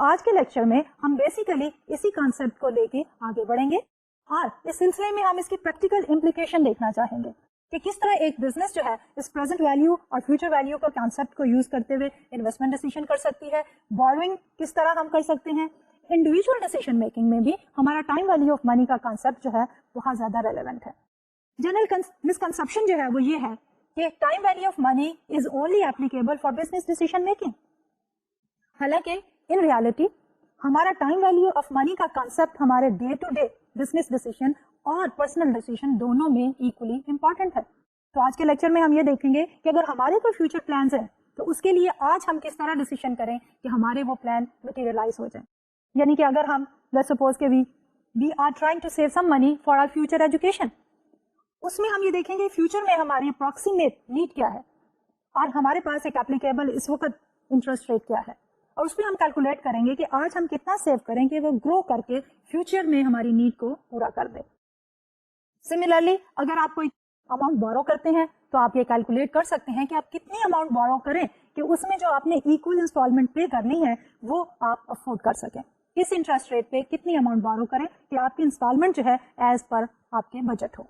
آج کے لیکچر میں ہم بیسیکلی اسی کانسیپٹ کو لے کے آگے بڑھیں گے اور اس سلسلے میں ہم اس کی پریکٹیکل امپلیکیشن دیکھنا چاہیں گے کہ کس طرح ایک بزنس جو ہے اس پریزنٹ ویلیو اور فیوچر ویلیو کا کانسیپٹ کو یوز کرتے ہوئے انویسٹمنٹ ڈیسیژن کر سکتی ہے, بوروئنگ کس طرح ہم کر سکتے ہیں. انڈیویجول ڈیسیژن میکنگ میں بھی ہمارا ٹائم ویلیو آف منی کا کانسیپٹ جو ہے بہت زیادہ ریلیونٹ ہے. جنرل مسکنسپشن جو ہے وہ یہ ہے کہ time value of money is only applicable for business decision making. حالانکہ ان ریالٹی ہمارا ٹائم ویلیو آف منی کا کانسیپٹ ہمارے day to day business decision اور پرسنل ڈیسیژن دونوں میں ایکولی امپورٹنٹ ہے. تو آج کے لیکچر میں ہم یہ دیکھیں گے کہ اگر ہمارے کوئی فیوچر پلانز ہیں تو اس کے لیے آج ہم کس طرح ڈیسیژن کریں کہ ہمارے وہ پلان مٹیریلائز ہو جائیں. یعنی کہ اگر ہم لیٹس سپوز کہ we are trying to save some money for our future education, اس میں ہم یہ دیکھیں گے فیوچر میں ہماری اپروکسیمیٹ نیڈ کیا ہے اور ہمارے پاس ایک اپلیکیبل اس وقت انٹرسٹ ریٹ کیا ہے, اور اس پہ ہم کیلکولیٹ کریں گے کہ آج ہم کتنا سیو کریں کہ وہ گرو کر کے فیوچر میں ہماری نیڈ کو پورا کر دے. سملرلی اگر آپ کوئی اماؤنٹ بورو کرتے ہیں تو آپ یہ کیلکولیٹ کر سکتے ہیں کہ آپ کتنی اماؤنٹ بورو کریں کہ اس میں جو آپ نے ایکول انسٹالمنٹ پے کرنی ہے وہ آپ افورڈ کر سکیں. کس انٹرسٹ ریٹ پہ کتنی اماؤنٹ بورو کریں کہ آپ کی انسٹالمنٹ جو ہے ایز پر آپ کے بجٹ ہو.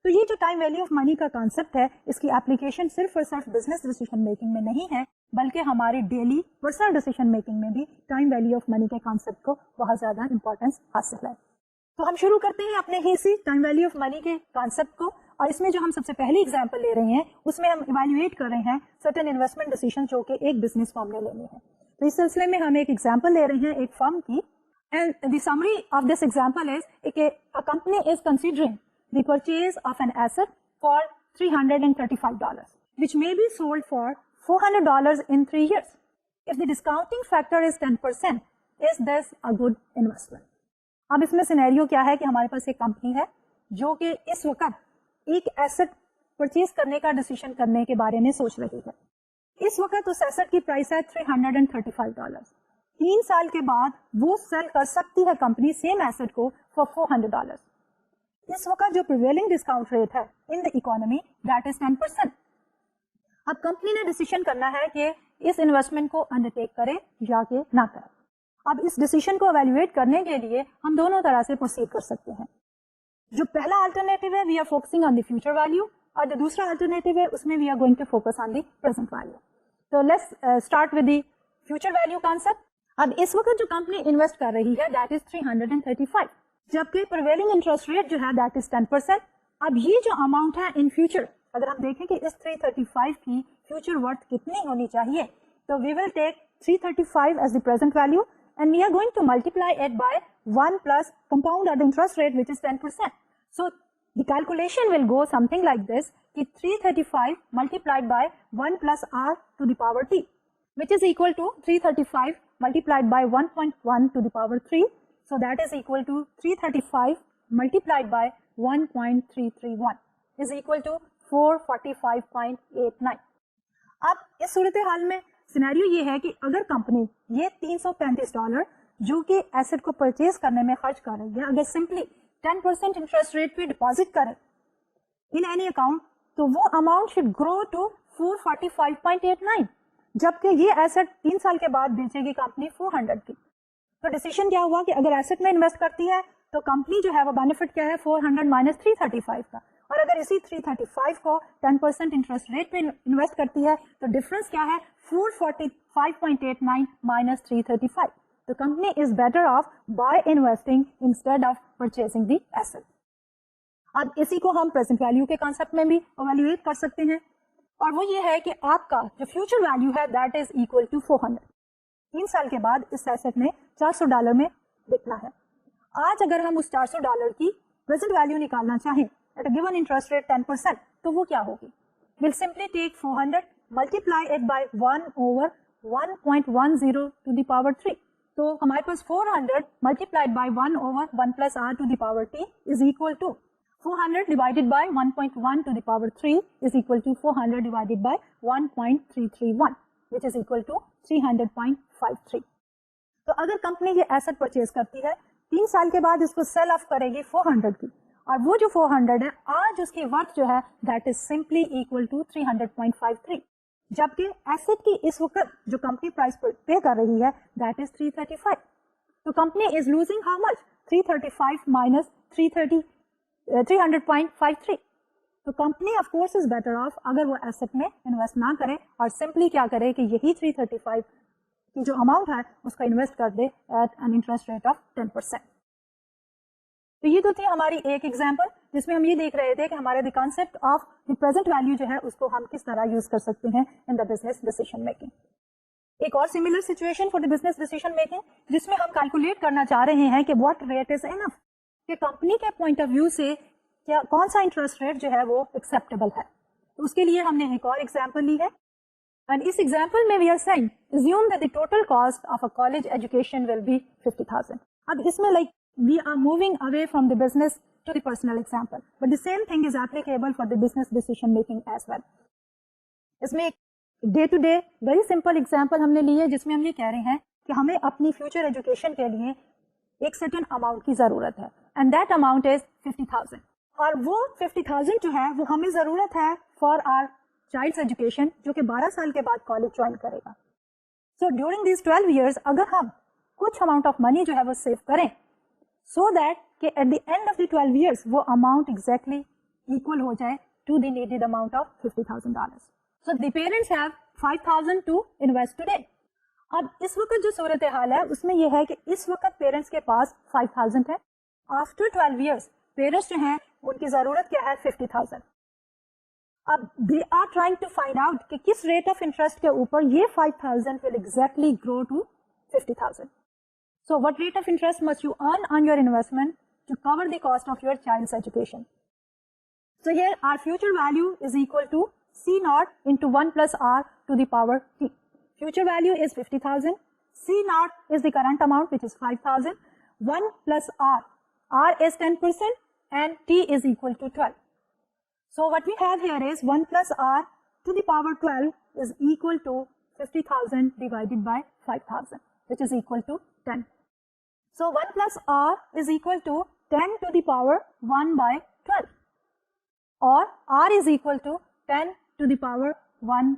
تو یہ جو ٹائم ویلیو آف منی کا کانسیپٹ ہے اس کی اپلیکیشن صرف اور صرف بزنس ڈیسیژن میکنگ میں نہیں ہے بلکہ ہماری ڈیلی پرسنل ڈیسیژن میکنگ میں بھی ٹائم ویلیو آف منی کے کانسیپٹ کو بہت زیادہ امپورٹینس حاصل ہے. تو ہم شروع کرتے ہیں اپنے ہی اسی ٹائم ویلیو آف منی کے کانسیپٹ کو, اور اس میں جو ہم سب سے پہلی ایگزامپل لے رہے ہیں اس میں ہم ایویلویٹ کر رہے ہیں سرٹن انویسٹمنٹ ڈیسیژن جو کہ ایک بزنس فرم نے لینی ہے. تو اس سلسلے میں ہم ایک ایگزامپل لے رہے ہیں ایک فرم کی, and the summary of this example is کہ a company is considering the purchase of an asset for $335 which may be sold for $400 in 3 years. If the discounting factor is 10%, is this a good investment? اب اس میں scenario کیا ہے کہ ہمارے پاس ایک company ہے جو کہ اس وقت ایک ایسٹ پرچیز کرنے کا ڈیسیژن کرنے کے بارے میں سوچ رہی ہے. اس وقت اس ایسٹ کی پرائس ہے $335. 3 سال کے بعد وہ سیل کر سکتی ہے کمپنی سیم ایسٹ کو فار $400. اس وقت جو پریویلنگ ڈسکاؤنٹ ریٹ ہے ان دا اکانومی دیٹ از 10%. اب کمپنی نے ڈیسیژن کرنا ہے کہ اس انویسٹمنٹ کو انڈر ٹیک کرے یا کہ نہ کرے. اب اس ڈیسیژن کو ایویلویٹ کرنے کے لیے ہم دونوں طرح سے پروسیڈ کر سکتے ہیں. جو پہلا الٹرنیٹو ہے we are focusing on the future value, اور جو دوسرا الٹرنیٹو ہے اس میں we are going to focus on the present value. تو let's start with the future value concept. اب اس وقت جو کمپنی انویسٹ کر رہی ہے دیٹ از 335, جبکہ پریویلنگ انٹرسٹ ریٹ جو ہے دیٹ از 10%. اب یہ جو اماؤنٹ ہے ان فیوچر اگر ہم دیکھیں کہ اس 335 کی فیوچر ورتھ کتنی ہونی چاہیے, تو وی ول ٹیک 335 as the present value and we are going to multiply it by 1 plus compound at the interest rate which is 10%. So the calculation will go something like this, ki 335 multiplied by 1 plus r to the power t, which is equal to 335 multiplied by 1.1 to the power 3. So that is equal to 335 multiplied by 1.331 is equal to 445.89. اب اس صورتحال میں scenario یہ ہے کہ اگر company یہ $335 جو کہ ایسٹ کو پرچیز کرنے میں خرچ کر رہی ہے اگر سمپلی 10% انٹرسٹ ریٹ پہ ڈپازٹ کرے ان اینی اکاؤنٹ, تو وہ اماؤنٹ شوڈ گرو ٹو 445.89, جبکہ یہ ایسٹ 3 سال کے بعد بیچے گی کمپنی 400 کی. تو ڈیسیژن کیا ہوا کہ اگر ایسٹ میں انویسٹ کرتی ہے تو کمپنی جو ہے وہ بینیفٹ کیا ہے 400 مائنس 335 کا, اور اگر اسی 335 کو 10% انٹرسٹ ریٹ پہ انویسٹ کرتی ہے تو ڈفرنس کیا ہے 445.89 minus 335. The company is better off by investing instead of purchasing the asset. اب اسی کو ہم پریزنٹ ویلیو کے کانسیپٹ میں بھی ایویلویٹ کر سکتے ہیں, اور وہ یہ ہے کہ آپ کا جو فیوچر ویلیو ہے دیٹ از اکول ٹو 400. 3 سال کے بعد اس ایسٹ میں $400 میں بکنا ہے. آج اگر ہم اس $400 کی پریزنٹ ویلیو نکالنا چاہیں at a given interest rate 10%, تو وہ کیا ہوگی؟ We'll simply take 400, multiply it by 1 over 1.10 to the power 3. تو ہمارے پاس 400 multiplied by 1 over 1 plus r to the power t is equal to 400 divided by 1.1 to the power 3 is equal to 400 divided by 1.331 which is equal to 300.53. تو اگر company یہ asset purchase کرتی ہے 3 سال کے بعد اس کو سیل آف کرے گی 400 کی, اور وہ جو 400 ہے آج اس کی ورتھ جو ہے that is simply equal to 300.53, जबकि एसेट की इस वक्त जो कंपनी प्राइस पे कर रही है दैट इज 335. तो company is losing how much, 335 minus 300.53. तो company of course is better of अगर वो एसेट में इन्वेस्ट ना करे और सिंपली क्या करे कि यही 335 की जो अमाउंट है उसका इन्वेस्ट कर दे at an interest rate of 10%. तो ये तो थी हमारी एक एग्जांपल जिसमें हम ये देख रहे थे कि हमारे the concept of the present value जो है उसको हम किस तरह यूज कर सकते हैं in the business decision making. एक और similar situation for the business decision making जिसमें हम कैलकुलेट करना चाह रहे हैं कि व्हाट रेट इज इनफ, कि कंपनी के पॉइंट ऑफ व्यू से क्या कौन सा इंटरेस्ट रेट जो है वो एक्सेप्टेबल है. तो उसके लिए हमने एक और एग्जांपल ली है एंड इस एग्जांपल में we are saying assume that the total cost of a college education will be 50,000. अब इसमें like we are moving away from the business to the personal example, but the same thing is applicable for the business decision making as well. इसमें एक day to day very simple example हमने ली है जिसमें हम ये कह रहे हैं कि हमें अपनी फ्यूचर एजुकेशन के लिए एक सर्टेन अमाउंट की जरूरत है एंड दैट अमाउंट इज 50,000. और वो 50,000 जो है वो हमें जरूरत है फॉर आवर चाइल्ड्स एजुकेशन जो कि 12 साल के बाद कॉलेज ज्वाइन करेगा. सो ड्यूरिंग दिस 12 years अगर हम कुछ अमाउंट ऑफ मनी जो है वो सेव करें so that कि at the end of the 12 years वो amount exactly equal हो जाए to the needed amount of $50,000. So the parents have 5,000 to invest today. अब इस वक्त जो सूरत हाल है उसमें यह है कि इस वक्त पेरेंट्स के पास 5,000 है. आफ्टर 12 years पेरेंट्स जो हैं उनकी जरूरत क्या है 50,000. अब they are trying to find out कि किस रेट ऑफ इंटरेस्ट के ऊपर ये 5,000 will exactly grow to 50,000. So what rate of interest must you earn on your investment to cover the cost of your child's education? So here our future value is equal to C naught into 1 plus R to the power T. Future value is 50,000. C naught is the current amount which is 5,000. 1 plus R. R is 10% and T is equal to 12. So what we have here is 1 plus R to the power 12 is equal to 50,000 divided by 5,000 which is equal to 10. So 1 plus R is equal to 10 to the power 1 by 12 or R is equal to 10 to the power 1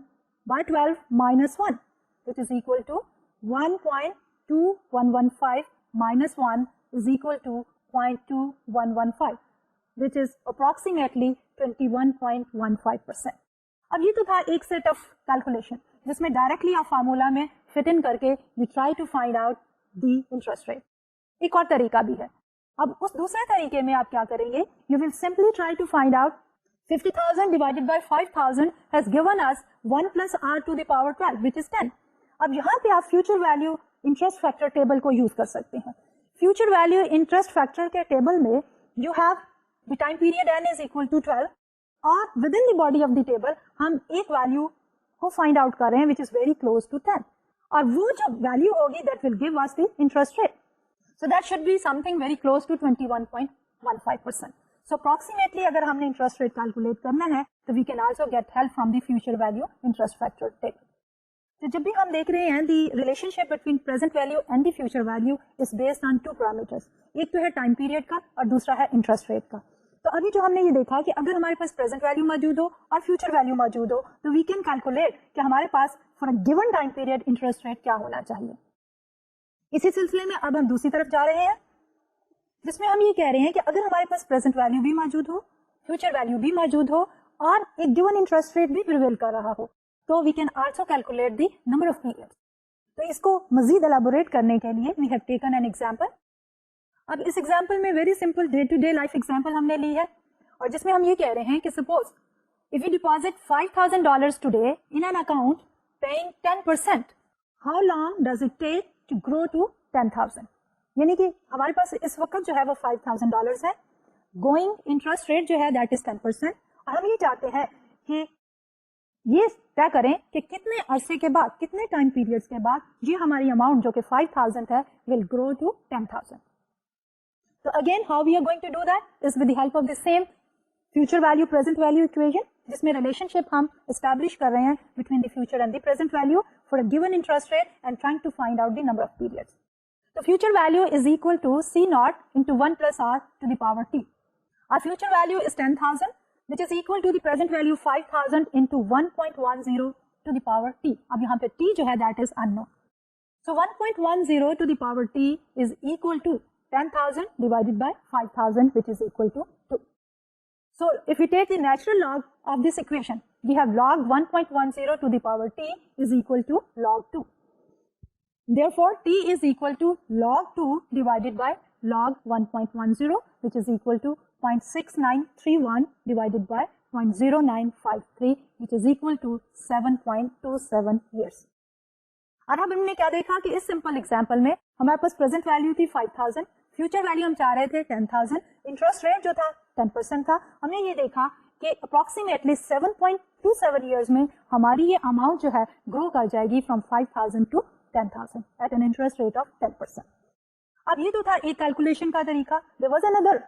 by 12 minus 1 which is equal to 1.2115 minus 1 is equal to 0.2115 which is approximately 21.15%. अब ये तो था एक set of calculation जिसमें directly आप formula में fit in करके you try to find out the interest rate. एक और तरीका भी है. अब उस दूसरे तरीके में आप क्या करेंगे, you will simply try to find out 50,000 divided by 5,000 has given us 1 plus r to the power 12 which is 10. अब यहाँ पे आप future value interest factor table को यूज कर सकते हैं. फ्यूचर वैल्यू इंटरेस्ट फैक्टर के टेबल में you have the time period n is equal to 12 और within the body of the table हम एक वैल्यू को फाइंड आउट कर रहे हैं which is very close to 10 और वो जो वैल्यू होगी that will give us the interest rate. So that should be something very close to 21.15%. So approximately अगर हमने interest rate calculate करना है तो we can also get help from the future value interest factor table. तो जब भी हम देख रहे हैं the relationship between present value and the future value is based on two parameters. एक तो है time period का और दूसरा है interest rate का. तो अभी जो हमने ये देखा कि अगर हमारे पास present value मौजूद हो और future value मौजूद हो तो we can calculate कि हमारे पास for a given time period interest rate क्या होना चाहिए. इसी सिलसिले में अब हम दूसरी तरफ जा रहे हैं जिसमें हम ये कह रहे हैं कि अगर हमारे पास प्रेजेंट वैल्यू भी मौजूद हो, फ्यूचर वैल्यू भी मौजूद हो और एक गिवन इंटरेस्ट रेट भी प्रिवेल कर रहा हो तो we can also calculate the number of periods. तो इसको मजीद एलाबोरेट करने के लिए we have taken an example. अब इस एग्जांपल में very simple day to day life example हमने ली है और जिसमें हम ये कह रहे हैं कि suppose if you deposit $5,000 today in an account paying 10%, how long does it take to grow to 10,000. यानी कि हमारे पास इस वक्त जो है वो $5,000 है, गोइंग इंटरेस्ट रेट जो है दैट इज 10% और हम ये चाहते हैं कि ये तय करें कि कितने अरसे के बाद, कितने टाइम पीरियड्स के बाद ये हमारी अमाउंट जो कि 5,000 है विल ग्रो टू 10,000. तो again how we are going to do that is with the help of the same future value present value equation जिसमें रिलेशनशिप हम एस्टैब्लिश कर रहे हैं between the future and the present value for a given interest rate and trying to find out the number of periods. तो future value is equal to C naught into 1 plus R to the power T. Our future value is 10,000 which is equal to the present value 5,000 into 1.10 to the power t. अब यहाँ पे t जो है that is unknown. So 1.10 to the power t is equal to 10,000 divided by 5,000, which is equal to 2. So if we take the natural log of this equation, we have log 1.10 to the power t is equal to log 2. Therefore, t is equal to log 2 divided by log 1.10, which is equal to 0.6931 divided by 0.0953, which is equal to 7.27 years. और अब हमने क्या देखा कि इस simple example में हमारे पास present value थी 5,000, फ्यूचर वैल्यू हम चाह रहे थे 10,000, इंटरेस्ट रेट जो था 10% था. हमने ये देखा कि अप्रोक्सीमेटली 7.27 इयर्स में हमारी ये अमाउंट जो है ग्रो कर जाएगी from 5,000 to 10,000 at an interest rate of 10%. अब ये तो था एक कैलकुलेशन का तरीका. There was another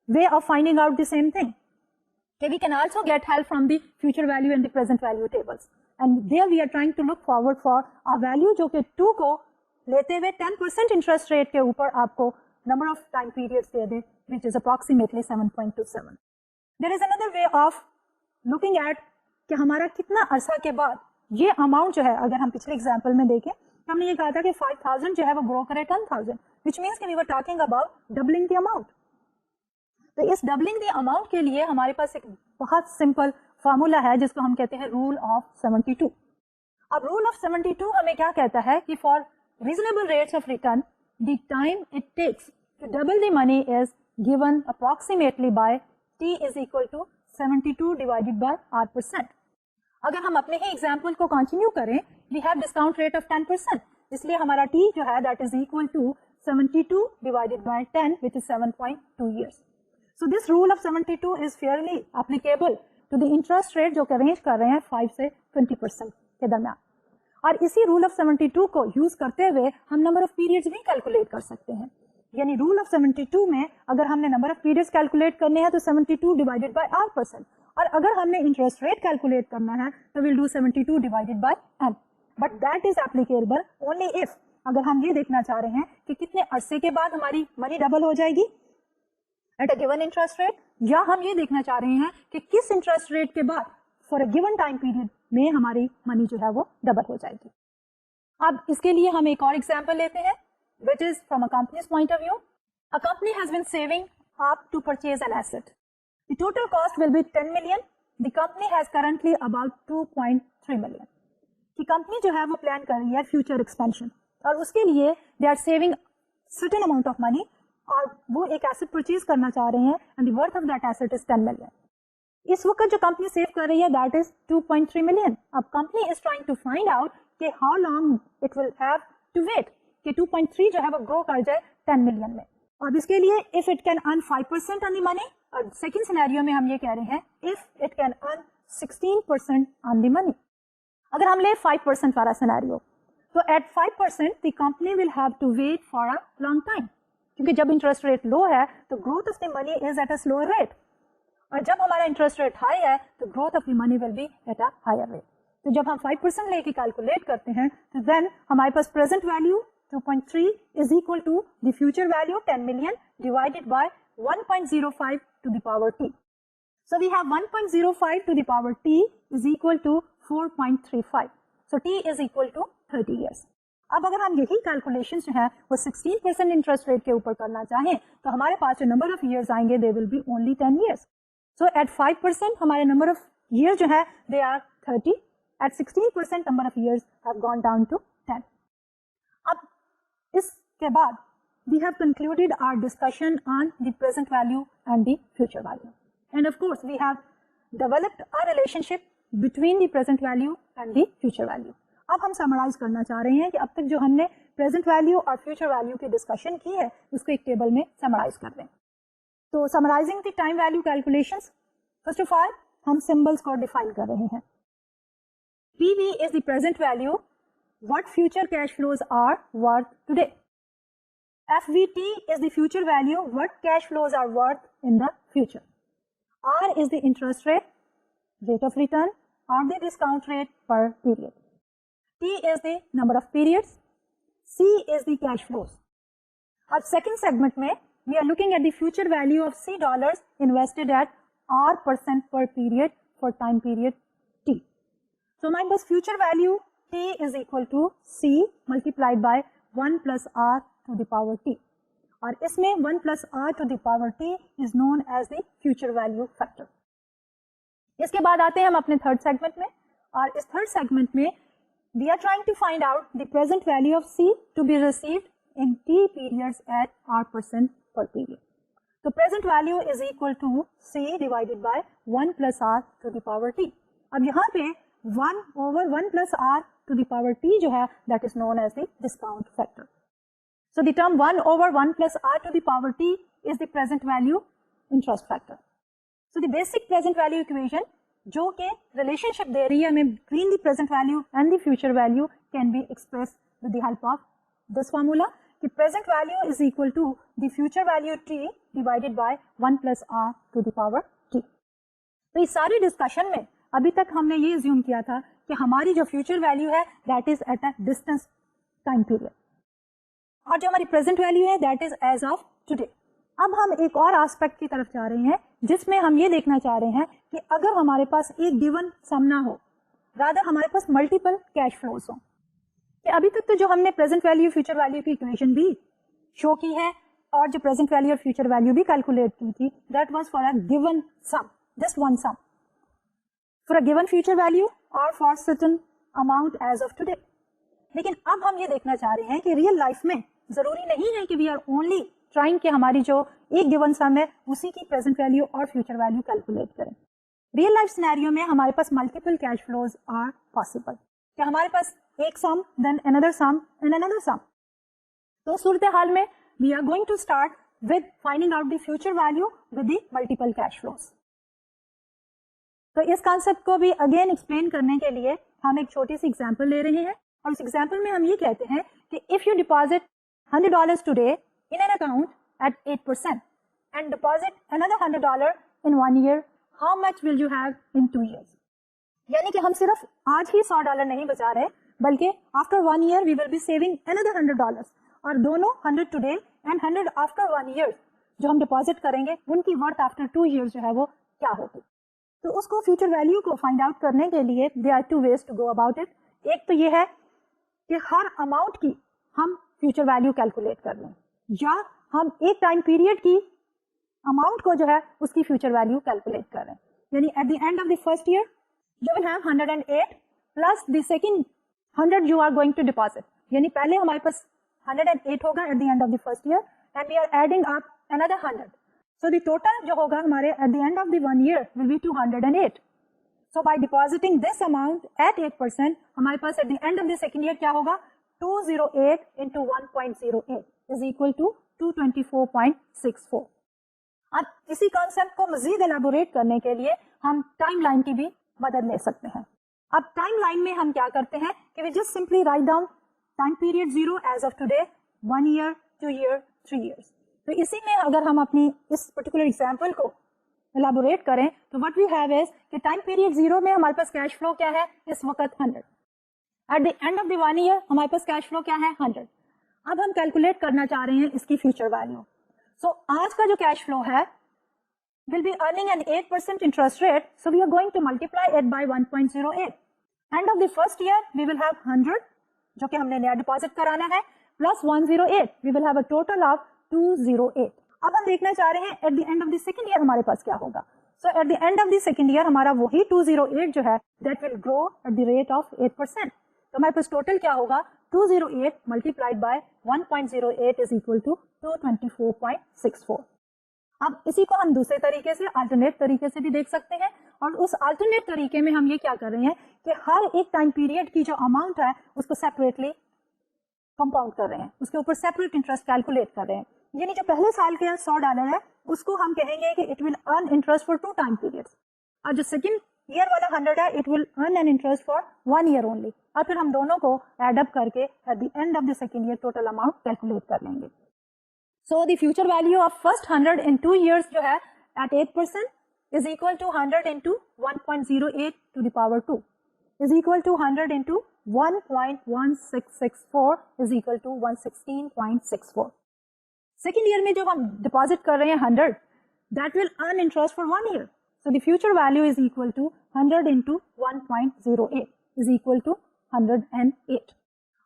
way of finding out the same thing. We can also get help from the future value and the present value tables, and there we are trying to look forward for a value जो कि 2 को लेते हुए 10% interest rate के ऊपर आपको number of time periods they they, which is approximately 7.27. There is another way of looking at कि हमारा कितना अरसा के बाद ये अमाउंट जो है, अगर हम पिछले एग्जाम्पल में देखें हमने ये कहा था कि 5,000 जो है वो ग्रो करे 10,000, which means कि we were talking about doubling the amount. तो इस डबलिंग द अमाउंट के लिए हमारे पास एक बहुत सिंपल फार्मूला है जिसको हम कहते हैं रूल ऑफ 72. अब रूल ऑफ 72 हमें क्या कहता है कि for reasonable rates of return the time it takes to double the money is given approximately by t is equal to 72 divided by r%. अगर हम अपने ही एग्जाम्पल को कंटिन्यू करें, we have discount rate of 10%, इसलिए हमारा t जो है that is equal to 72 divided by 10, which is 7.2 years. So this rule of 72 is fairly applicable to the interest rate जो कि रेंज कर रहे हैं 5 से 20% के दरमियान. और इसी रूल ऑफ 72 को यूज करते हुए हम नंबर ऑफ पीरियड्स भी कैलकुलेट कर सकते हैं. यानी रूल ऑफ 72 में अगर हमने नंबर ऑफ पीरियड्स कैलकुलेट करने हैं तो 72 डिवाइडेड बाय r%, और अगर हमने इंटरेस्ट रेट कैलकुलेट करना है तो will do 72 divided bye n. But that is applicable only if अगर हम ये देखना चाह रहे हैं कि कितने अरसे के बाद हमारी मनी डबल हो जाएगी at a given interest rate, या हम ये देखना चाह रहे हैं कि किस इंटरेस्ट रेट के बाद for a given time period में हमारी मनी जो है वो डबल हो जाएगी. अब इसके लिए हम एक और एग्जांपल लेते हैं which is from a company's point of view. A company has been saving up to purchase an asset. The total cost will be 10 million. The company has currently about 2.3 million. कि company जो है वो plan कर रही है future expansion, और उसके लिए they are saving certain amount of money, और वो एक एसेट परचेज करना चाह रहे हैं and the worth of that asset is 10 million. इस वक्त जो कंपनी सेव कर रही है दैट इज 2.3 million. अब company is trying to find out कि how long it will have to wait कि 2.3 जो है वो ग्रो कर जाए 10 million में. और इसके लिए if it can earn 5% on the money, और सेकंड सिनेरियो में हम ये कह रहे हैं if it can earn 16% on the money. अगर हम ले 5% वाला सिनेरियो, तो at 5% the company will have to wait for a long time, क्योंकि जब इंटरेस्ट रेट लो है तो growth of the money is at a slower rate, और जब हमारा इंटरेस्ट रेट हाई है तो growth of the money will be at a higher rate. तो जब हम 5% लेके कैलकुलेट करते हैं तो देन हमारे पास present value 2.3 is equal to the future value 10 million divided by 1.05 to the power t. So we have 1.05 to the power t is equal to 4.35. So t is equal to 30 years. अब अगर हम यही calculation जो है वो 16% interest rate के ऊपर करना चाहें तो हमारे पास जो नंबर ऑफ ईयर्स आएंगे they will be only 10 years. So at 5% हमारे नंबर ऑफ ईयर जो है they are 30. At 16% number of years have gone down to 10. अब इसके बाद we have concluded our discussion on the present value and the future value, and of course we have developed a relationship between the present value and the future value. अब हम summarise करना चाह रहे हैं कि अब तक जो हमने प्रेजेंट वैल्यू और फ्यूचर वैल्यू की डिस्कशन की है उसको एक टेबल में समराइज कर दें. तो summarising the time value calculations, first of all हम सिंबल्स को डिफाइन कर रहे हैं. PV is the present value what future cash flows are worth today. FVT is the future value what cash flows are worth in the future. R is the interest rate, rate of return, or the discount rate per period. T is the number of periods. C is the cash flows. अब second segment में we are looking at the future value of C dollars invested at R% per period for time period T. So हमारे पास future value t is equal to c multiplied by 1 plus r to the power t. और इसमें 1 plus r to the power t is known as the future value factor. इसके बाद आते हैं हम अपने third segment में, और इस थर्ड सेगमेंट में we are trying to find out the present value of c to be received in t periods at r% per period. So present value is equal to c divided by 1 plus r to the power t. अब यहाँ पे 1 over 1 plus r to the power t जो है that is known as the discount factor. So the term 1 over 1 plus r to the power t is the present value interest factor. So the basic present value equation जो कि relationship दे रही है हमें between the present value and the future value can be expressed with the help of this formula कि present value is equal to the future value t divided by 1 plus r to the power t. तो इस सारी discussion में अभी तक हमने ये assume किया था कि हमारी जो future value है that is at a distance time period, और जो हमारी present value है that is as of today. अब हम एक और एस्पेक्ट की तरफ जा रहे हैं जिसमें हम ये देखना चाह रहे हैं कि अगर हमारे पास एक गिवन सम ना हो, रादर हमारे पास मल्टीपल कैश फ्लोज हो, कि अभी तक तो जो हमने प्रेजेंट वैल्यू फ्यूचर वैल्यू की इक्वेशन भी शो की है और जो प्रेजेंट वैल्यू और फ्यूचर वैल्यू भी कैलकुलेट की थी, that was for a given sum, just one sum for a given future value और for certain amount as of today. लेकिन अब हम ये देखना चाह रहे हैं कि रियल लाइफ में जरूरी नहीं है कि वी आर ओनली ट्राइंग कि हमारी जो एक गिवन सम है उसी की प्रेजेंट वैल्यू और फ्यूचर वैल्यू कैलकुलेट करें. रियल लाइफ सिनेरियो में हमारे पास multiple cash flows are possible, कि हमारे पास एक sum then another sum and another sum. तो सूरत हाल में we are going to start with finding out the future value with the multiple cash flows. तो इस कॉन्सेप्ट को भी अगेन एक्सप्लेन करने के लिए हम एक छोटी सी एग्जाम्पल ले रहे हैं, और इस एग्जाम्पल में हम ये कहते हैं कि if you deposit $100 today in an account at 8% and deposit another $100 in 1 year, how much will you have in 2 years? यानी कि हम सिर्फ आज ही $100 नहीं बचा रहे, बल्कि after 1 year we will be saving another $100, और दोनों 100 today and 100 after 1 year जो हम डिपॉजिट करेंगे उनकी वर्थ आफ्टर 2 years जो है वो क्या होगी. तो उसको फ्यूचर वैल्यू को फाइंड आउट करने के लिए there are 2 ways to go about it. एक तो ये है कि हर अमाउंट की हम फ्यूचर वैल्यू कैलकुलेट कर लें, या हम एक टाइम पीरियड की अमाउंट को जो है उसकी फ्यूचर वैल्यू कैलकुलेट कर रहे हैं. यानी at the end of the first year you will have 108 plus the second 100 you are going to deposit, यानी पहले हमारे पास 108 होगा at the end of the first year and we are adding up another 100. So the total जो होगा हमारे at the end of the 1 year will be 208. So by depositing this amount at 8% हमारे पास eight the end of the second year क्या होगा, 208 into 1.08 is equal to 224.64. अब इसी concept को मजीद एलाबोरेट करने के लिए हम टाइम लाइन की भी मदद ले सकते हैं. अब टाइम लाइन में हम क्या करते हैं कि we just simply write down time period 0 as of today, 1 year, 2 year, 3 years. तो इसी में अगर हम अपनी इस पर्टिकुलर एग्जाम्पल को एलाबोरेट करें तो व्हाट वी हैव इज कि टाइम पीरियड 0 में हमारे पास कैश फ्लो क्या है इस वक्त 100. Eight the end of the 1 year हमारे पास कैश फ्लो क्या है 100. अब हम कैलकुलेट करना चाह रहे हैं इसकी फ्यूचर वैल्यू. सो आज का जो कैश फ्लो है will be earning an 8% interest rate, so we are going to multiply it by 1.08. End of the first year we will have 100 जो कि हमने नया डिपॉजिट कराना है plus 108, we will have a total of 208. अब हम देखना चाह रहे हैं at the end of the second year हमारे पास क्या होगा. So at the end of the second year हमारा वही 208 जो है that will grow at the rate of 8%. तो हमारे पास टोटल क्या होगा, 208 multiplied by 1.08 is equal to 224.64. अब इसी को हम दूसरे तरीके से अल्टरनेट तरीके से भी देख सकते हैं, और उस अल्टरनेट तरीके में हम ये क्या कर रहे हैं कि हर एक टाइम पीरियड की जो अमाउंट है उसको सेपरेटली कंपाउंड कर रहे हैं, उसके ऊपर सेपरेट इंटरेस्ट कैलकुलेट कर रहे हैं. यानी जो पहले साल के $100 है उसको हम कहेंगे कि it will earn interest for 2 time periods, और जो सेकंड ईयर वाला 100 है it will earn an interest for 1 year only. और फिर हम दोनों को एड अप करके at the end of the second year total amount calculate कर लेंगे. So the future value of first 100 in 2 years जो है at 8% is equal to 100 into 1.08 to the power 2 is equal to 100 into 1.1664 is equal to 116.64. Second year में जो हम deposit कर रहे हैं 100 that will earn interest for 1 year. So the future value is equal to 100 into 1.08. is equal to 108.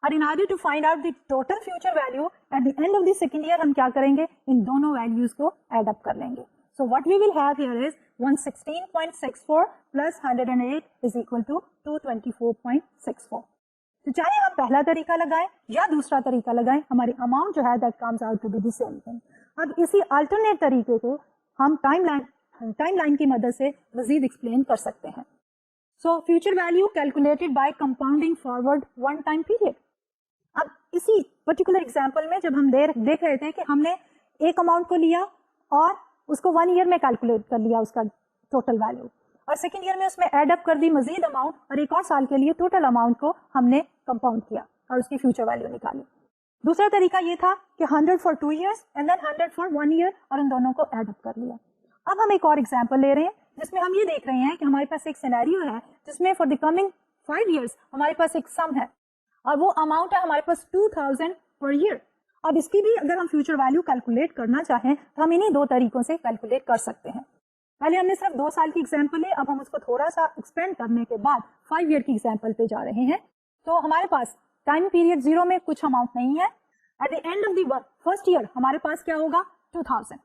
और in order to find out the total future value at the end of the second year हम क्या करेंगे, इन दोनों values को add up कर लेंगे. So what we will have here is 116.64 plus 108 is equal to 224.64. तो चाहे हम पहला तरीका लगाएं या दूसरा तरीका लगाएं, हमारी अमाउंट जो है that comes out to be the same thing. अब इसी अल्टरनेट तरीके को हम टाइमलाइन की मदद से मजीद एक्सप्लेन कर सकते हैं. So future value calculated by compounding forward one time period. अब इसी पर्टिकुलर एग्जांपल में जब हम देख रहे थे कि हमने एक अमाउंट को लिया और उसको 1 ईयर में कैलकुलेट कर लिया उसका टोटल वैल्यू, और सेकेंड ईयर में उसमें एड अप कर दी मजीद अमाउंट, और एक और साल के लिए टोटल अमाउंट को हमने कंपाउंड किया और उसकी फ्यूचर वैल्यू निकाली. दूसरा तरीका ये था कि 100 for 2 years and then 100 for 1 year, और इन दोनों को एड अप कर लिया. अब हम एक और एग्जांपल ले रहे हैं जिसमें हम ये देख रहे हैं कि हमारे पास एक सिनेरियो है जिसमें फॉर द कमिंग 5 ईयर्स हमारे पास एक सम है और वो अमाउंट है हमारे पास 2000 पर ईयर. अब इसकी भी अगर हम फ्यूचर वैल्यू कैलकुलेट करना चाहें तो हम इन्हीं दो तरीकों से कैलकुलेट कर सकते हैं. पहले हमने सिर्फ 2 साल की एग्जांपल है, अब हम उसको थोड़ा सा एक्सपेंड करने के बाद 5 ईयर की एग्जांपल पे जा रहे हैं. तो हमारे पास टाइम पीरियड 0 में कुछ अमाउंट नहीं है. Eight the end of the first year हमारे पास क्या होगा, 2000.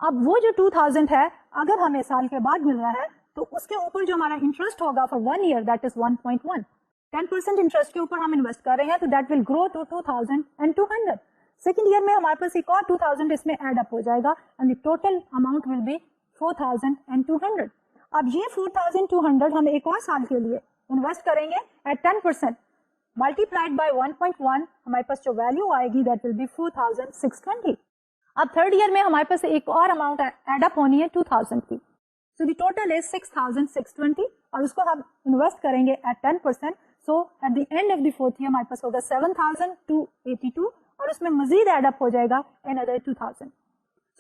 अब वो जो 2000 है अगर हमें साल के बाद मिल रहा है तो उसके ऊपर जो हमारा इंटरेस्ट होगा for 1 year that is 1.1. 10% interest के ऊपर हम इन्वेस्ट कर रहे हैं तो that will grow to 2200. Second year में हमारे पास एक और 2000 इसमें एड अप हो जाएगा and the total amount will be 4200. अब ये 4200 हम एक और साल के लिए इन्वेस्ट करेंगे एट 10% मल्टीप्लाइड बाय 1.1, हमारे पास जो वैल्यू आएगी दैट विल बी 4620. अब थर्ड ईयर में हमारे पास एक और अमाउंट एड अप होनी है 2000 की, सो द टोटल इज 6620 और उसको हम इन्वेस्ट करेंगे at 10%. So at the end of the fourth year हमारे पास होगा 7282 और उसमें मजीद एड अप हो जाएगा another 2000.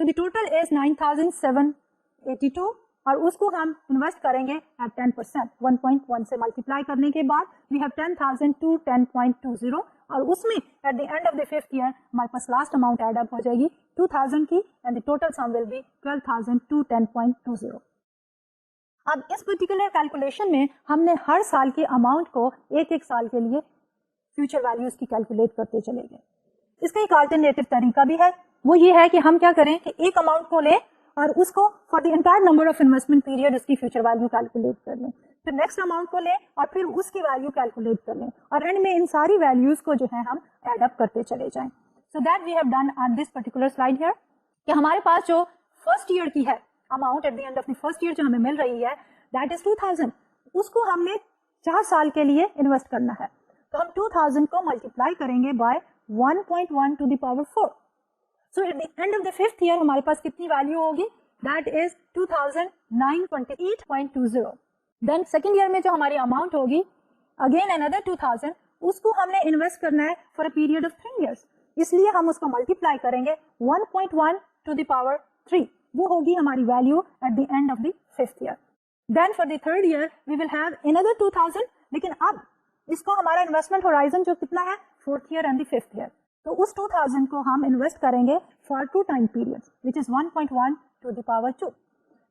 So the total is 9782 और उसको हम इन्वेस्ट करेंगे एट 10%. 1.1 से मल्टीप्लाई करने के बाद वी हैव 10,000 to 10.20 और उसमें eight the end of the fifth year हमारे पास लास्ट अमाउंट एड अप हो जाएगी 2000 की and the total sum will be 12,000 to 10.20. अब इस पर्टिकुलर कैलकुलेशन में हमने हर साल के अमाउंट को एक एक साल के लिए फ्यूचर वैल्यूज की कैलकुलेट करते चले गए. इसका एक अल्टरनेटिव तरीका भी है, वो ये है कि हम क्या करें कि एक अमाउंट को लें और उसको for the entire number of investment period उसकी फ्यूचर वैल्यू कैलकुलेट कर लें, फिर नेक्स्ट अमाउंट को लें और फिर उसकी वैल्यू कैलकुलेट कर लें और एंड में इन सारी वैल्यूज को जो है हम एड अप करते चले जाएं. So that we have done on this particular slide here कि हमारे पास जो फर्स्ट ईयर की है amount at the end of the first year जो हमें मिल रही है दैट इज 2000, उसको हमने 4 साल के लिए इन्वेस्ट करना है. तो हम 2000 को मल्टीप्लाई करेंगे bye 1.1 to the power 4. So at the end of the fifth year हमारे पास कितनी वैल्यू होगी, that is 2928.20. Then second year में जो हमारी अमाउंट होगी again another 2000, उसको हमने इन्वेस्ट करना है for a period of 3 years. इसलिए हम उसको मल्टीप्लाई करेंगे 1.1 to the power 3. वो होगी हमारी value at the end of the fifth year. Then for the third year we will have another 2000, लेकिन अब इसको हमारा इन्वेस्टमेंट होराइजन जो कितना है, 4th year and the 5th year. तो उस 2000 को हम इन्वेस्ट करेंगे for 2 time periods which is 1.1 to the power 2.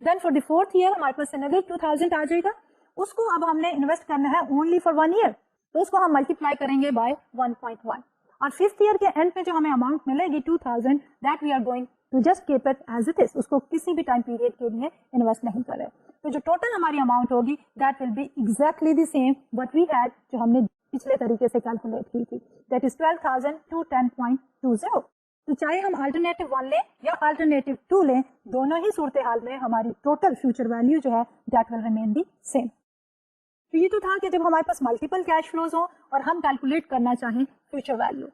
Then for the 4th year हमारे पास अनदर 2000 आ जाएगा, उसको अब हमने इन्वेस्ट करना है ओनली फॉर 1 ईयर, तो उसको हम मल्टीप्लाई करेंगे बाय 1.1 और 5th ईयर के एंड पे जो हमें अमाउंट मिलेगी 2000 that we are going to just keep it as it is, उसको किसी भी टाइम पीरियड के लिए इन्वेस्ट नहीं करें. तो जो टोटल हमारी अमाउंट होगी that will be exactly the same what we had जो हमने पिछले तरीके से कैलकुलेट की थी, दैट इज 12,000 to 10.20. तो चाहे हम अल्टरनेटिव 1 लें या अल्टरनेटिव 2 लें, दोनों ही सूरत हाल में हमारी टोटल फ्यूचर वैल्यू जो है that will remain the same. तो ये तो था कि जब हमारे पास मल्टीपल कैश फ्लोज हो और हम कैलकुलेट करना चाहें फ्यूचर वैल्यू.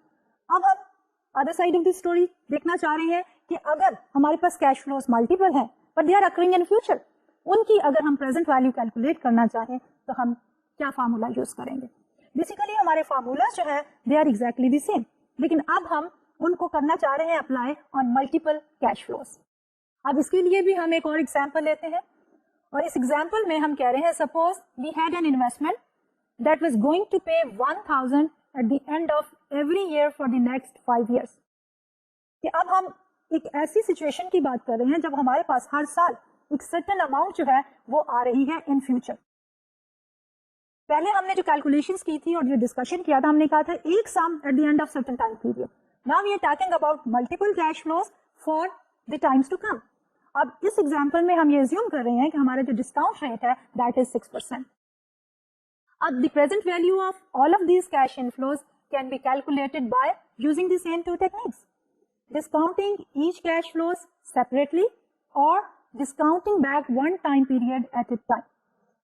अब हम other side of the story देखना चाह रहे हैं कि अगर हमारे पास कैश फ्लोज मल्टीपल हैं but they are occurring in future, उनकी अगर हम प्रेजेंट वैल्यू कैलकुलेट करना चाहें तो हम क्या फार्मूला यूज करेंगे. बेसिकली हमारे फार्मूला जो है they are exactly the same, लेकिन अब हम उनको करना चाह रहे हैं apply on multiple cash flows. अब इसके लिए भी हम एक और एग्जांपल लेते हैं और इस एग्जांपल में हम कह रहे हैं suppose we had an investment that was going to pay 1000 at the end of every year for the next 5 years. कि अब हम एक ऐसी सिचुएशन की बात कर रहे हैं जब हमारे पास हर साल एक सर्टेन अमाउंट जो है वो आ रही है इन फ्यूचर. पहले हमने जो कैलकुलेशंस की थी और जो डिस्कशन किया था, हमने कहा था एक sum at the end of certain time period. Now we are talking about multiple cash flows for the times to come. अब इस एग्जांपल में हम ये अज्यूम कर रहे हैं कि हमारा जो डिस्काउंट रेट है दैट इज 6%. अब the present value of all of these cash inflows can be calculated by using the same to techniques, discounting each cash flows separately or discounting back one time period at a time.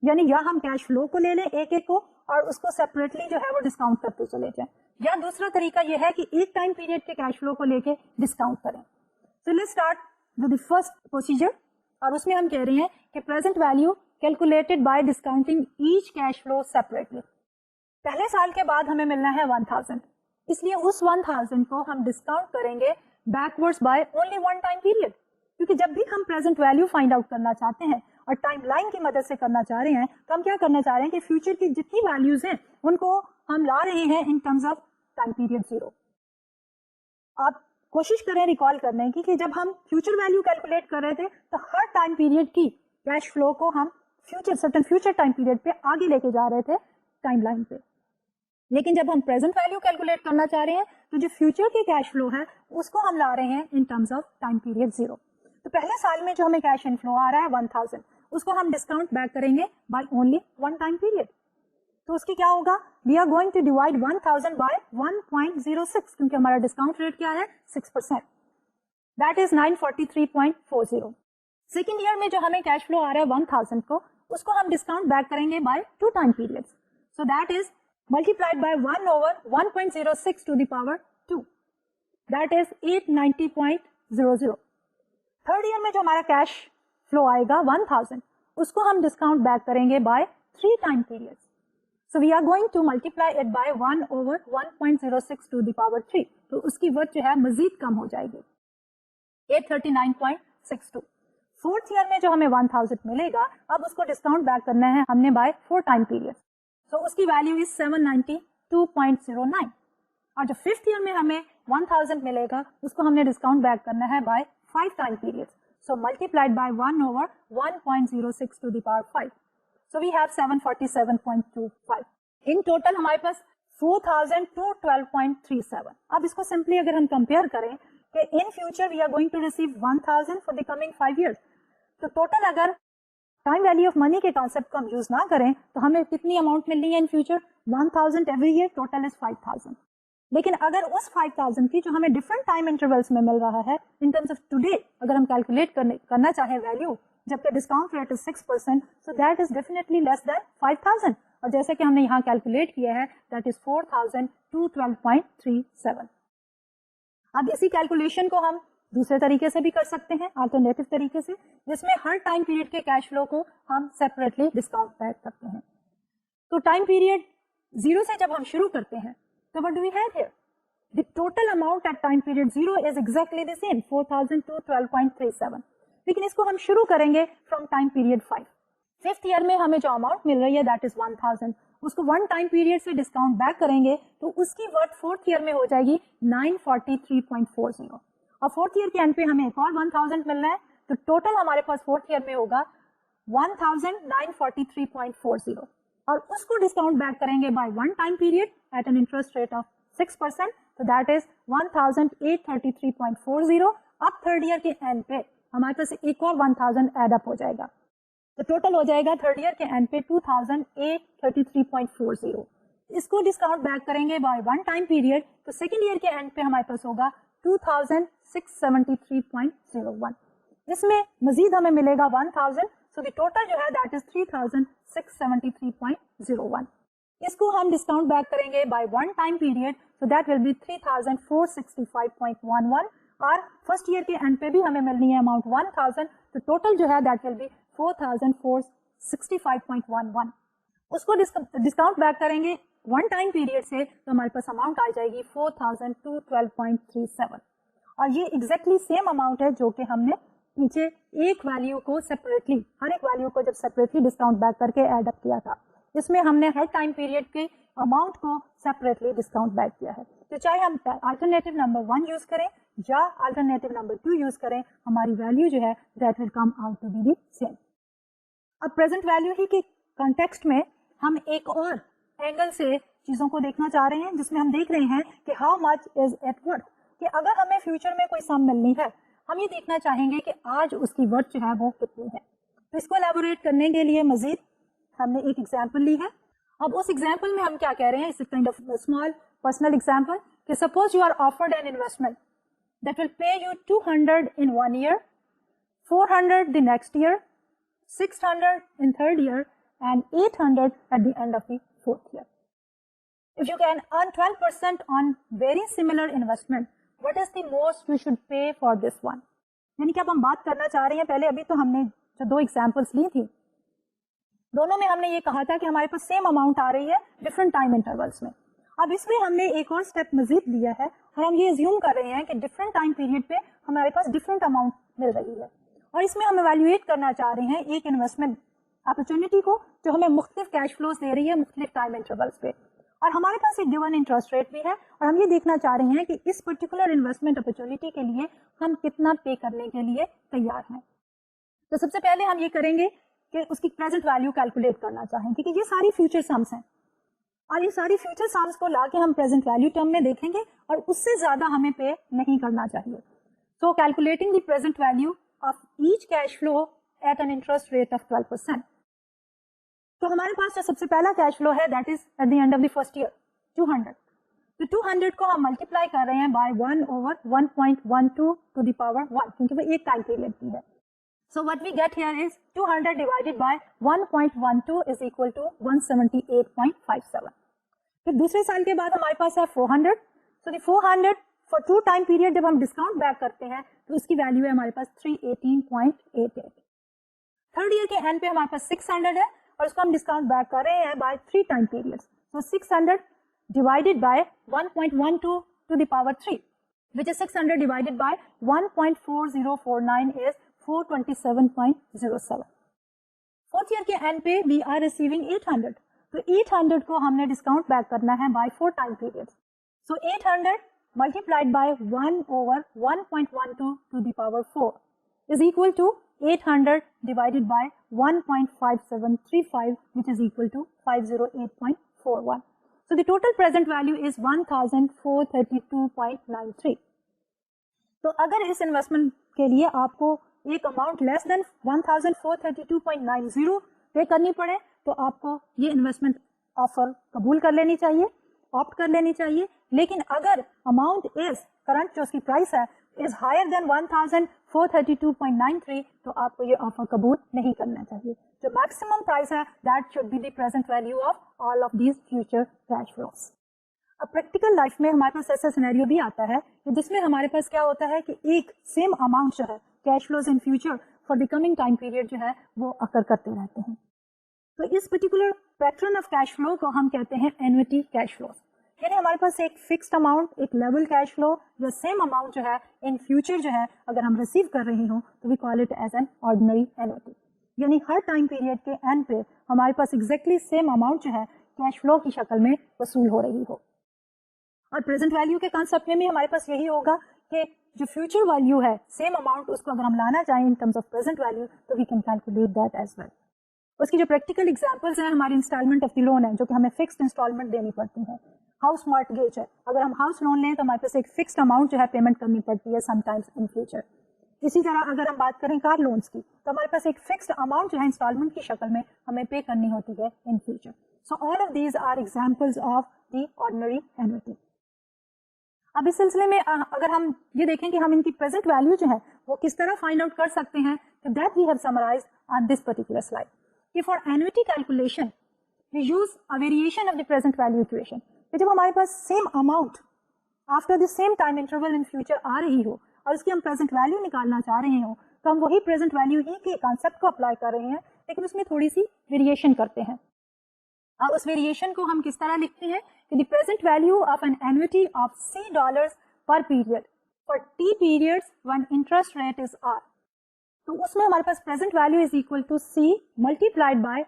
यानी या हम cash flow को ले लें एक एक को और उसको सेपरेटली जो है वो डिस्काउंट करते चले जाएं, या दूसरा तरीका यह है कि एक टाइम पीरियड के कैश फ्लो को लेके डिस्काउंट करें. So let's start with the first procedure, और उसमें हम कह रहे हैं कि present value calculated by discounting each cash flow separately. पहले साल के बाद हमें मिलना है 1000, इसलिए उस 1000 को हम डिस्काउंट करेंगे backwards by only one time period, क्योंकि जब भी हम प्रेजेंट वैल्यू फाइंड आउट करना चाहते हैं और टाइम लाइन की मदद से करना चाह रहे हैं, तो हम क्या करना चाह रहे हैं कि फ्यूचर की जितनी वैल्यूज हैं उनको हम ला रहे हैं in terms of time period 0. आप कोशिश करें रिकॉल करने की कि जब हम फ्यूचर वैल्यू कैलकुलेट कर रहे थे तो हर टाइम पीरियड की कैश फ्लो को हम फ्यूचर टाइम पीरियड पे आगे लेके जा रहे थे टाइम लाइन पे. लेकिन जब हम प्रेजेंट वैल्यू कैलकुलेट करना चाह रहे हैं तो जो फ्यूचर के कैश फ्लो है उसको हम ला रहे हैं in terms of time period 0. तो पहले साल में जो हमें कैश इनफ्लो आ रहा है 1000, उसको हम डिस्काउंट बैक करेंगे by only one time period. तो उसकी क्या होगा, we are going to divide 1000 by 1.06, क्योंकि हमारा डिस्काउंट रेट क्या है 6%, दैट इज 943.40. सेकेंड ईयर में जो हमें कैश फ्लो आ रहा है 1000 को, उसको हम डिस्काउंट बैक करेंगे by 2 time periods. So that is multiplied by 1 over 1.06 to the power 2, that is 890.00. Third year में जो हमारा कैश फ्लो आएगा 1000, उसको हम डिस्काउंट बैक करेंगे by 3 time periods. So we are going to multiply it by 1 over 1.06 to the power 3, तो उसकी worth जो है मजीद कम हो जाएगी 839.62. फोर्थ ईयर में जो हमें 1000 मिलेगा, अब उसको डिस्काउंट बैक करना है हमने बाय 4 टाइम पीरियड्स, तो उसकी वैल्यू इज 792.09. और जो फिफ्थ ईयर में हमें 1000 मिलेगा, उसको हमने डिस्काउंट बैक करना है by 5 time periods, so multiplied by 1 over 1.06 to the power 5, so we have 747.25. In total हमारे पास 4212.37. अब इसको सिंपली अगर हम कंपेयर करें कि in future we are going to receive 1000 for the coming 5 years, तो टोटल अगर टाइम वैल्यू ऑफ मनी के कॉन्सेप्ट को हम यूज ना करें तो हमें कितनी अमाउंट मिलनी है in future 1000 every year, total is 5000. लेकिन अगर उस 5000 की जो हमें डिफरेंट टाइम इंटरवल्स में मिल रहा है इन टर्म्स ऑफ टुडे, अगर हम कैलकुलेट करना चाहें वैल्यू, जबकि discount rate is 6%, so that is definitely less than 5000. और जैसे कि हमने यहाँ कैलकुलेट किया है दैट इज 4212.37. अब इसी कैलकुलेशन को हम दूसरे तरीके से भी कर सकते हैं, अल्टरनेटिव तरीके से, जिसमें हर टाइम पीरियड के कैश फ्लो को हम सेपरेटली डिस्काउंट बैक करते हैं. तो टाइम पीरियड 0 से जब हम शुरू करते हैं तो what do we have here, the total amount at time period 0 is exactly the same 4212.37. लेकिन इसको हम शुरू करेंगे from time period 5. Fifth year में हमें जो अमाउंट मिल रही है दैट इज 1000, उसको वन टाइम पीरियड से डिस्काउंट बैक करेंगे तो उसकी वर्थ फोर्थ ईयर में हो जाएगी 943.40. और फोर्थ ईयर के एंड पे हमें एक और 1000 मिलना है, तो टोटल हमारे पास फोर्थ ईयर में होगा 1943.40, और उसको डिस्काउंट बैक करेंगे by one time period at an interest rate of 6%, तो दैट इज 1833.40. अब थर्ड ईयर के एंड पे हमारे पास एक और 1000 एड अप हो जाएगा, तो टोटल हो जाएगा थर्ड ईयर के एंड पे 2833.40. इसको डिस्काउंट बैक करेंगे बाय वन टाइम पीरियड, तो सेकेंड ईयर के एंड पे हमारे पास होगा 2673.01. इसमें मजीद हमें मिलेगा 1000, सो द टोटल जो है दैट इज 3673.01. इसको हम डिस्काउंट बैक करेंगे by one time period, so that will B 3465.11. और फर्स्ट ईयर के एंड पे भी हमें मिलनी है अमाउंट 1000, तो टोटल जो है दैट विल बी 4465.11. उसको डिस्काउंट बैक करेंगे वन टाइम पीरियड से, तो हमारे पास अमाउंट आ जाएगी 4212.37. और ये एग्जैक्टली सेम अमाउंट है जो कि हमने नीचे एक वैल्यू को सेपरेटली, हर एक वैल्यू को जब सेपरेटली डिस्काउंट बैक करके ऐड अप किया था, इसमें हमने हर टाइम पीरियड के अमाउंट को सेपरेटली डिस्काउंट बैक किया है. तो चाहे हम अल्टरनेटिव नंबर 1 यूज करें या अल्टरनेटिव नंबर 2 यूज करें, हमारी वैल्यू जो है that will come out to be the same. अब प्रेजेंट वैल्यू ही के कॉन्टेक्स्ट में ہم ایک اور اینگل سے چیزوں کو دیکھنا چاہ رہے ہیں جس میں ہم دیکھ رہے ہیں کہ how much is it worth, کہ اگر ہمیں فیوچر میں کوئی سم ملنی ہے ہم یہ دیکھنا چاہیں گے کہ آج اس کی ورتھ جو ہے وہ کتنی ہے. تو اس کو الیبوریٹ کرنے کے لیے مزید ہم نے ایک ایگزامپل لی ہے. اب اس ایگزامپل میں ہم کیا کہہ رہے ہیں, اس kind of small personal example, کہ suppose you are offered an investment that will pay you 200 in 1 year, 400 the next year, 600 in 3rd year, and 800 at the end of the 4th year. If you can earn 12% on very similar investment, what is the most you should pay for this one? یعنی کہ اب ہم بات کرنا چاہ رہے ہیں, پہلے ابھی تو ہم نے جو دو ایگزامپلس لی تھی دونوں میں ہم نے یہ کہا تھا کہ ہمارے پاس سیم اماؤنٹ آ رہی ہے ڈفرنٹ ٹائم انٹرولس میں. اب اس میں ہم نے ایک اور اسٹیپ مزید لیا ہے اور ہم یہ ایزیوم کر رہے ہیں کہ ڈفرنٹ ٹائم پیریڈ پہ ہمارے پاس ڈفرنٹ اماؤنٹ مل رہی ہے, اور اس میں ہم ایویلویٹ کرنا چاہ رہے ہیں ایک انویسٹمنٹ اپرچونٹی کو جو ہمیں مختلف کیش فلوز دے رہی ہے مختلف ٹائم انٹرولس پہ, اور ہمارے پاس ایک گیون انٹرسٹ ریٹ بھی ہے, اور ہم یہ دیکھنا چاہ رہے ہیں کہ اس پرٹیکولر انویسٹمنٹ اپرچونٹی کے لیے ہم کتنا پے کرنے کے لیے تیار ہیں. تو سب سے پہلے ہم یہ کریں گے کہ اس کی پریزنٹ ویلیو کیلکولیٹ کرنا چاہیں گے, کیونکہ یہ ساری فیوچر سمس ہیں اور یہ ساری فیوچر سمس کو لا کے ہم پریزنٹ ویلیو ٹرم میں دیکھیں گے اور اس سے زیادہ ہمیں پے نہیں کرنا چاہیے. So calculating the present value of each cash flow at an interest rate of 12%. تو ہمارے پاس جو سب سے پہلا کیش فلو ہے that is at the end of the first year 200. تو 200 کو ہم ملٹیپلائی کر رہے ہیں بائی 1/1.12 ٹو دی پاور 1, کیونکہ وہ ایک ٹائم پیریڈ کی ہے. So what we get here is 200 divided by 1.12 is equal to 178.57. پھر دوسرے سال کے بعد ہمارے پاس ہے 400. So the 400 for 2 time period جب ہم ڈسکاؤنٹ بیک کرتے ہیں تو اس کی ویلیو ہے ہمارے پاس 318.88. تھرڈ ایئر کے اینڈ پہ ہمارے پاس 600 ہے اور اس کو ہم ڈسکاؤنٹ بیک کر رہے ہیں by 3 time period. So 600 divided by 1.12 to the power 3, which is 600 divided by 1.4049 is 427.07. Fourth year کے اینڈ پہ وی آر ریسیونگ 800. تو 800 کو ہم نے ڈسکاؤنٹ بیک کرنا ہے by 4 time period. So 800 multiplied by 1/1.12 to the power 4 is equal to 800 divided by 1.5735 which is equal to 508.41. So the total present value is 1432.93. تو اگر اس انویسٹمنٹ کے لیے آپ کو ایک اماؤنٹ لیس دین 1432.90 پے کرنی پڑے تو آپ کو یہ انویسٹمنٹ آفر قبول کر لینی چاہیے, آپٹ کر لینی چاہیے. لیکن اگر اماؤنٹ از کرنٹ جو اس کی پرائس ہے از ہائر دین 1432.93 تو آپ کو یہ آفر قبول نہیں کرنا چاہیے. جو میکسیمم پرائس ہے that should be the present value of all of these future cash flows. اب پریکٹیکل لائف میں ہمارے پاس ایسا سینیریو بھی آتا ہے کہ جس میں ہمارے پاس کیا ہوتا ہے کہ ایک سیم اماؤنٹ جو ہے cash flows in future for the coming time period جو ہے وہ اکر کرتے رہتے ہیں. تو اس particular pattern of cash flow کو ہم کہتے ہیں اینوٹی کیش فلوز. یعنی ہمارے پاس ایک فکسڈ اماؤنٹ, ایک لیول کیش فلو یا سیم اماؤنٹ جو ہے ان فیوچر جو ہے اگر ہم ریسیو کر رہے ہوں تو we call it as an ordinary annuity. یعنی ہر ٹائم پیریڈ کے اینڈ پہ ہمارے پاس ایگزیکٹلی سیم اماؤنٹ جو ہے کیش فلو کی شکل میں وصول ہو رہی ہو. اور پریزنٹ ویلیو کے کانسیپٹ میں بھی ہمارے پاس یہی ہوگا کہ جو فیوچر ویلیو ہے سیم اماؤنٹ اس کو اگر ہم لانا چاہیں in terms of present value تو we can calculate that as well. اس کی جو پریکٹیکل ایگزامپلس ہیں ہماری انسٹالمنٹ آف دی لون ہے جو کہ ہمیں فکسڈ انسٹالمنٹ دینی پڑتی ہے. ہاؤس مارٹگیج ہے, اگر ہم ہاؤس لون لیں تو ہمارے پاس ایک فکسڈ اماؤنٹ جو ہے پیمنٹ کرنی پڑتی ہے سم ٹائمز ان فیوچر. اسی طرح اگر ہم بات کریں کار لونس کی تو ہمارے پاس ایک فکسڈ اماؤنٹ جو ہے انسٹالمنٹ کی شکل میں ہمیں پے کرنی ہوتی ہے in future. So all of these are examples of the ordinary annuity. اب اس سلسلے میں اگر ہم یہ دیکھیں کہ ہم ان کی پریزنٹ ویلیو جو ہے وہ کس طرح فائنڈ آؤٹ کر سکتے ہیں تو that we have summarised on this particular slide. کہ for annuity calculation we use a variation of the present value equation. کہ جب ہمارے پاس same amount after the same time interval in future آ رہی ہو اور اس کی ہم پریزنٹ ویلیو نکالنا چاہ رہے ہوں تو ہم وہی پریزنٹ ویلیو ہی کے کانسیپٹ کو اپلائی کر رہے ہیں لیکن اس میں تھوڑی سی ویریشن کرتے ہیں. اور اس ویریشن کو ہم کس طرح لکھتے ہیں کہ دی present value of an annuity of $C per period for T periods when interest rate is R. تو اس میں ہمارے پاس present value is equal to C multiplied by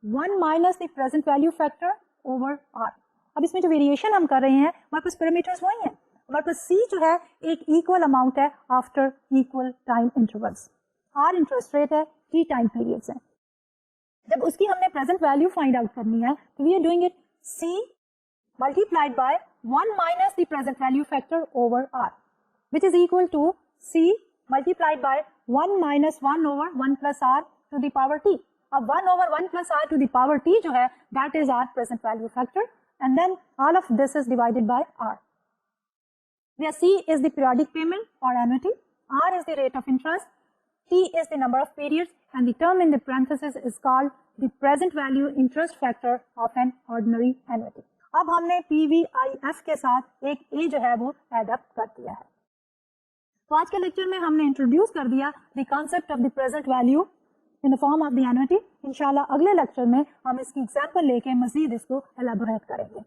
1 minus the present value factor over R. اب اس میں جو variation ہم کر رہے ہیں ہمارے پاس پیرامیٹرز وہی ہیں. ہمارے پاس C جو ہے ایک ایکول اماؤنٹ ہے after equal time intervals. R interest rate ہے, T ٹائم پیریڈز ہیں. جب اس کی ہم نے پریزنٹ ویلو فائنڈ آؤٹ کرنی ہے تو we are doing it C multiplied by 1 minus the present value factor over r, which is equal to c multiplied by 1 minus 1 over 1 plus r to the power t. اب 1 over 1 plus r to the power t جو ہے that is our present value factor, and then all of this is divided by r, where c is the periodic payment or annuity, r is the rate of interest, t is the number of periods, and the term in the parenthesis is called the present value interest factor of an ordinary annuity. اب ہم نے پی وی I F کے ساتھ ایک اے جو ہے وہ add up کر دیا ہے. تو آج کے لیکچر میں ہم نے انٹروڈیوس کر دیا the concept of the present value in the form of the annuity. انشاءاللہ اگلے لیکچر میں ہم اس کی ایگزامپل لے کے مزید اس کو ایلیبوریٹ کریں گے.